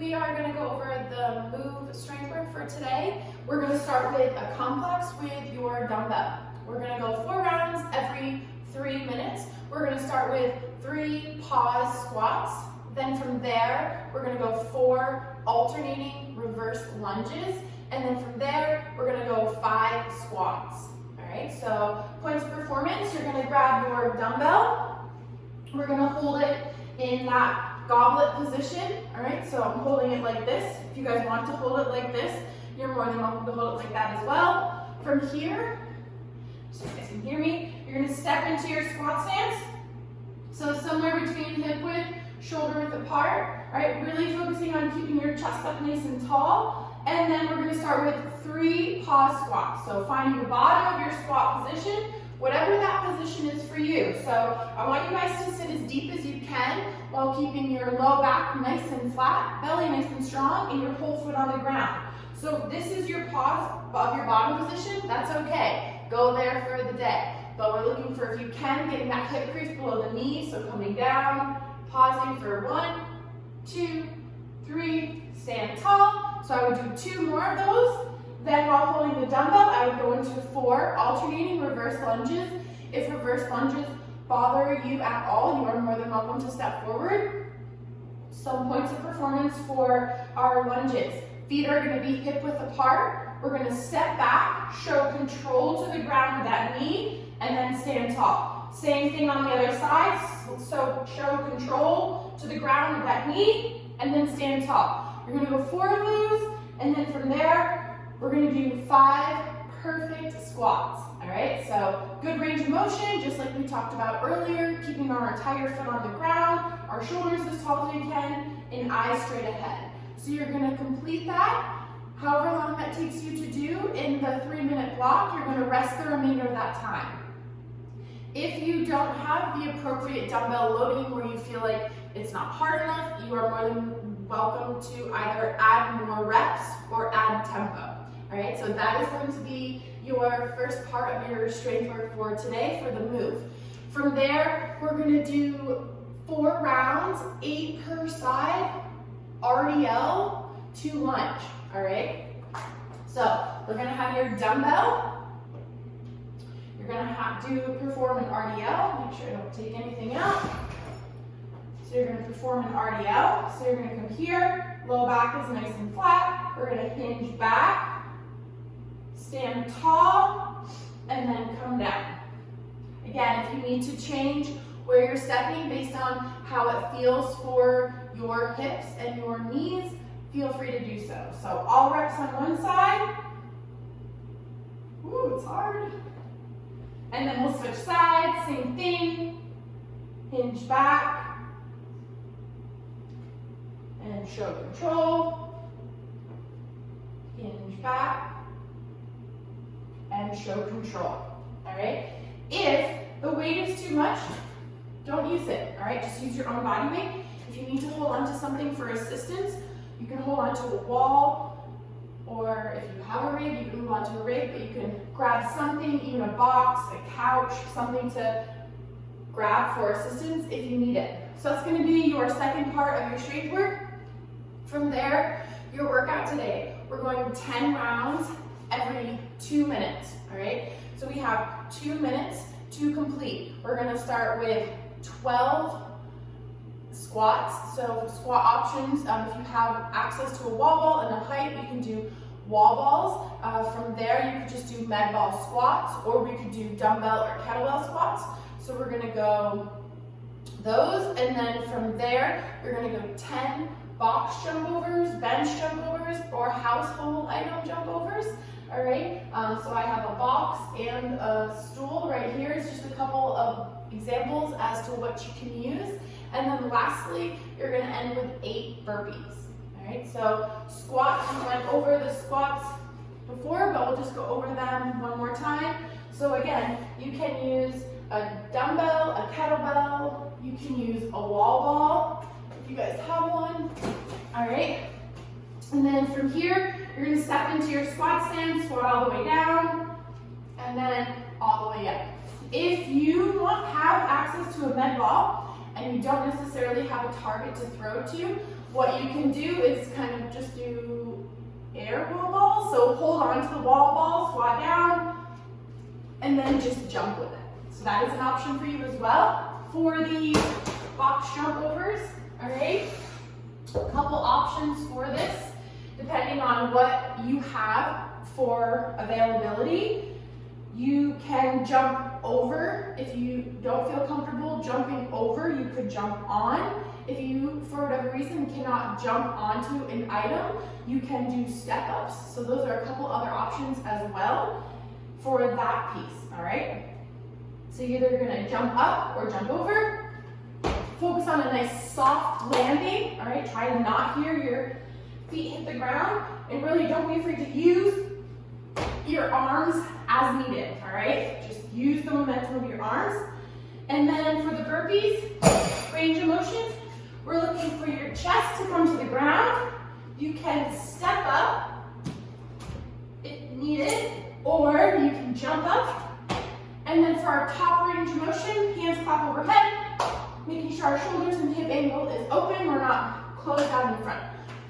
We are going to go over the move strength work for today. We're going to start with a complex with your dumbbell. We're going to go 4 rounds every 3 minutes. We're going to start with 3 pause squats. Then from there, we're going to go 4 alternating reverse lunges. And then from there, we're going to go 5 squats. All right, so points of performance, you're going to grab your dumbbell. We're going to hold it in that goblet position. All right, so I'm holding it like this. If you guys want to hold it like this, you're more than welcome to hold it like that as well. From here, so you guys can hear me, you're going to step into your squat stance. So somewhere between hip width, shoulder width apart. All right, really focusing on keeping your chest up nice and tall. And then we're going to start with 3 pause squats. So finding the bottom of your squat position, whatever that position is for you. So I want you guys to sit as deep as you can while keeping your low back nice and flat, belly nice and strong, and your whole foot on the ground. So if this is your pause of your bottom position, that's okay. Go there for the day. But we're looking for, if you can, getting that hip crease below the knee. So coming down, pausing for 1, 2, 3, stand tall. So I would do 2 more of those. Then while holding the dumbbell, I would go into 4 alternating reverse lunges. If reverse lunges bother you at all, you are more than welcome to step forward. Some points of performance for our lunges. Feet are going to be hip width apart. We're going to step back, show control to the ground with that knee, and then stand tall. Same thing on the other side. So show control to the ground with that knee, and then stand tall. You're going to go 4 of those, and then from there, we're going to do 5 perfect squats. All right, so good range of motion, just like we talked about earlier, keeping our entire foot on the ground, our shoulders as tall as we can, and eyes straight ahead. So you're going to complete that, however long that takes you to do in the 3-minute block. You're going to rest the remainder of that time. If you don't have the appropriate dumbbell loading where you feel like it's not hard enough, you are more than welcome to either add more reps or add tempo. All right, so that is going to be your first part of your strength work for today for the move. From there, we're going to do 4 rounds, 8 per side, RDL to lunge. All right, so we're going to have your dumbbell. You're going to have to perform an RDL. Make sure I don't take anything out. So you're going to perform an RDL. So you're going to come here. Low back is nice and flat. We're going to hinge back. Stand tall, and then come down. Again, if you need to change where you're stepping based on how it feels for your hips and your knees, feel free to do so. So all reps on one side. Ooh, it's hard. And then we'll switch sides, same thing. Hinge back. And show control. Hinge back. And show control. All right? If the weight is too much, don't use it. All right? Just use your own body weight. If you need to hold on to something for assistance, you can hold on to a wall, or if you have a rig, you can hold on to a rig, but you can grab something, even a box, a couch, something to grab for assistance if you need it. So that's going to be your second part of your strength work. From there, your workout today, we're going 10 rounds every 2 minutes, all right? So we have 2 minutes to complete. We're gonna start with 12 squats. So squat options, if you have access to a wall ball and a height, we can do wall balls. From there, you could just do med ball squats, or we could do dumbbell or kettlebell squats. So we're gonna go those, and then from there, you're gonna go 10 box jump overs, bench jump overs, or household item jump overs. All right, so I have a box and a stool right here. It's just a couple of examples as to what you can use. And then lastly, you're gonna end with 8 burpees. All right, so squats, we went over the squats before, but we'll just go over them one more time. So again, you can use a dumbbell, a kettlebell, you can use a wall ball, if you guys have one. All right, and then from here, you're going to step into your squat stance, squat all the way down, and then all the way up. If you have access to a med ball and you don't necessarily have a target to throw to, what you can do is kind of just do air wall ball. So hold on to the wall ball, squat down, and then just jump with it. So that is an option for you as well for the box jump overs. All right, a couple options for this depending on what you have for availability. You can jump over. If you don't feel comfortable jumping over, you could jump on. If you, for whatever reason, cannot jump onto an item, you can do step-ups. So those are a couple other options as well for that piece, all right? So you're either gonna jump up or jump over. Focus on a nice soft landing, all right? Try to not hear your feet hit the ground, and really don't be afraid to use your arms as needed, all right? Just use the momentum of your arms. And then for the burpees, range of motion, we're looking for your chest to come to the ground. You can step up if needed, or you can jump up. And then for our top range of motion, hands clap overhead, making sure our shoulders and hip angle is open, we're not closed down in front.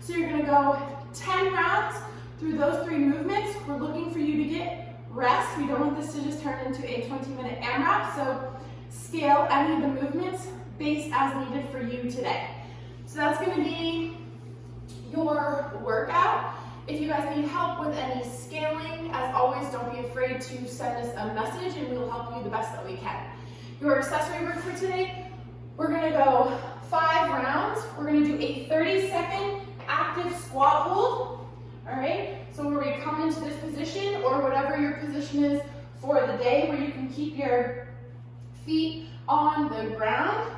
So you're gonna go 10 rounds through those 3 movements. We're looking for you to get rest. We don't want this to just turn into a 20-minute AMRAP, so scale any of the movements based as needed for you today. So that's gonna be your workout. If you guys need help with any scaling, as always, don't be afraid to send us a message and we'll help you the best that we can. Your accessory work for today, we're gonna go 5 rounds. We're gonna do a 30-second active squat hold, all right? So where we come into this position or whatever your position is for the day, where you can keep your feet on the ground,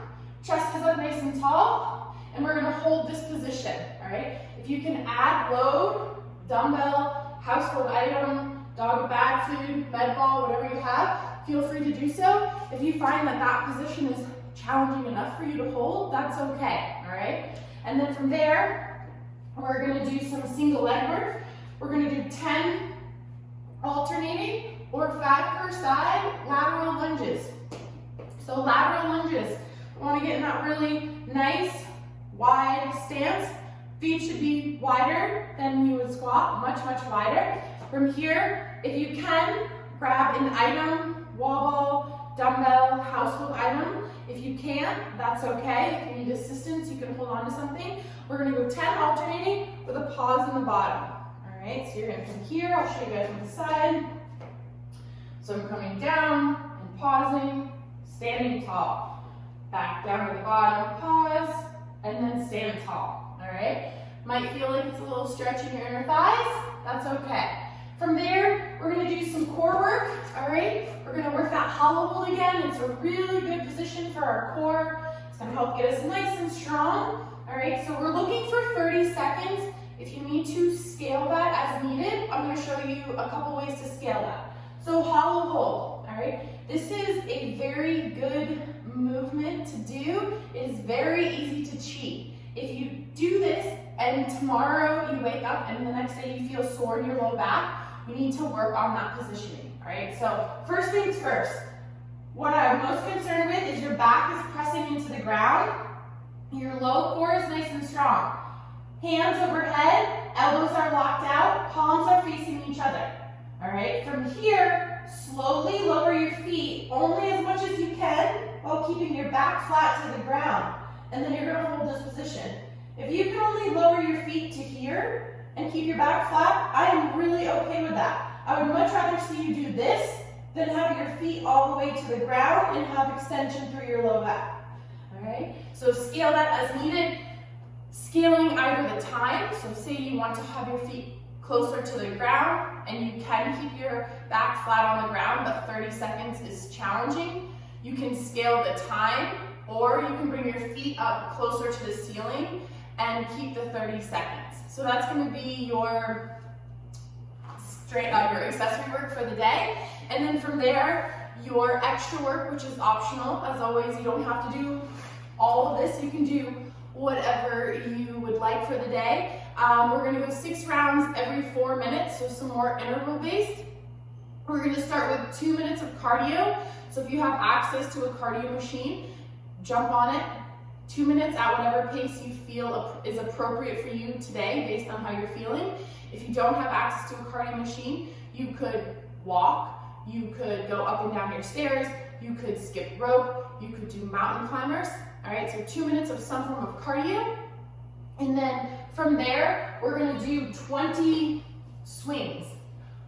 chest is up nice and tall, and we're gonna hold this position, all right? If you can add load, dumbbell, household item, dog bag food, med ball, whatever you have, feel free to do so. If you find that that position is challenging enough for you to hold, that's okay, all right? And then from there, we're gonna do some single leg work. We're gonna do 10 alternating or 5 per side lateral lunges. So lateral lunges, we wanna get in that really nice, wide stance. Feet should be wider than you would squat, much, much wider. From here, if you can, grab an item, wall ball, dumbbell, household item. If you can't, that's okay. If you need assistance, you can hold on to something. We're gonna go 10 alternating with a pause in the bottom. All right, so you're gonna come here. I'll show you guys on the side. So I'm coming down and pausing, standing tall. Back down to the bottom, pause, and then stand tall, all right? Might feel like it's a little stretch in your inner thighs. That's okay. From there, we're gonna do some core work, all right? We're gonna work that hollow hold again. It's a really good position for our core. It's gonna help get us nice and strong, all right? So we're looking for 30 seconds. If you need to scale that as needed, I'm gonna show you a couple ways to scale that. So hollow hold, all right? This is a very good movement to do. It is very easy to cheat. If you do this and tomorrow you wake up and the next day you feel sore in your low back, we need to work on that positioning, all right? So first things first, what I'm most concerned with is your back is pressing into the ground. Your low core is nice and strong. Hands overhead, elbows are locked out, palms are facing each other, all right? From here, slowly lower your feet only as much as you can while keeping your back flat to the ground. And then you're gonna hold this position. If you can only lower your feet to here and keep your back flat, I am really okay with that. I would much rather see you do this than have your feet all the way to the ground and have extension through your low back, all right? So scale that as needed. Scaling either the time, so say you want to have your feet closer to the ground and you can keep your back flat on the ground, but 30 seconds is challenging. You can scale the time, or you can bring your feet up closer to the ceiling and keep the 30 seconds. So that's gonna be your your accessory work for the day. And then from there, your extra work, which is optional. As always, you don't have to do all of this. You can do whatever you would like for the day. We're gonna go 6 rounds every 4 minutes, so some more interval based. We're gonna start with 2 minutes of cardio. So if you have access to a cardio machine, jump on it. 2 minutes at whatever pace you feel is appropriate for you today based on how you're feeling. If you don't have access to a cardio machine, you could walk, you could go up and down your stairs, you could skip rope, you could do mountain climbers. All right, so 2 minutes of some form of cardio. And then from there, we're gonna do 20 swings.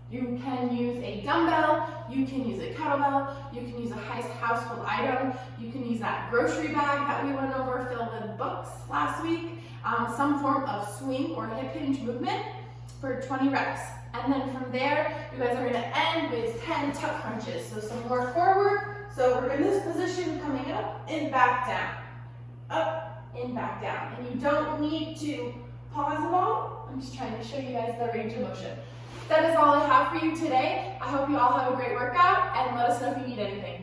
You can use a dumbbell, you can use a kettlebell, you can use a household item, you can use that grocery bag that we went over filled with books last week, some form of swing or hip hinge movement for 20 reps. And then from there, you guys are gonna end with 10 tuck crunches. So some more core work. So we're in this position coming up and back down, up and back down. And you don't need to pause at all. I'm just trying to show you guys the range of motion. That is all I have for you today. I hope you all have a great workout and let us know if you need anything.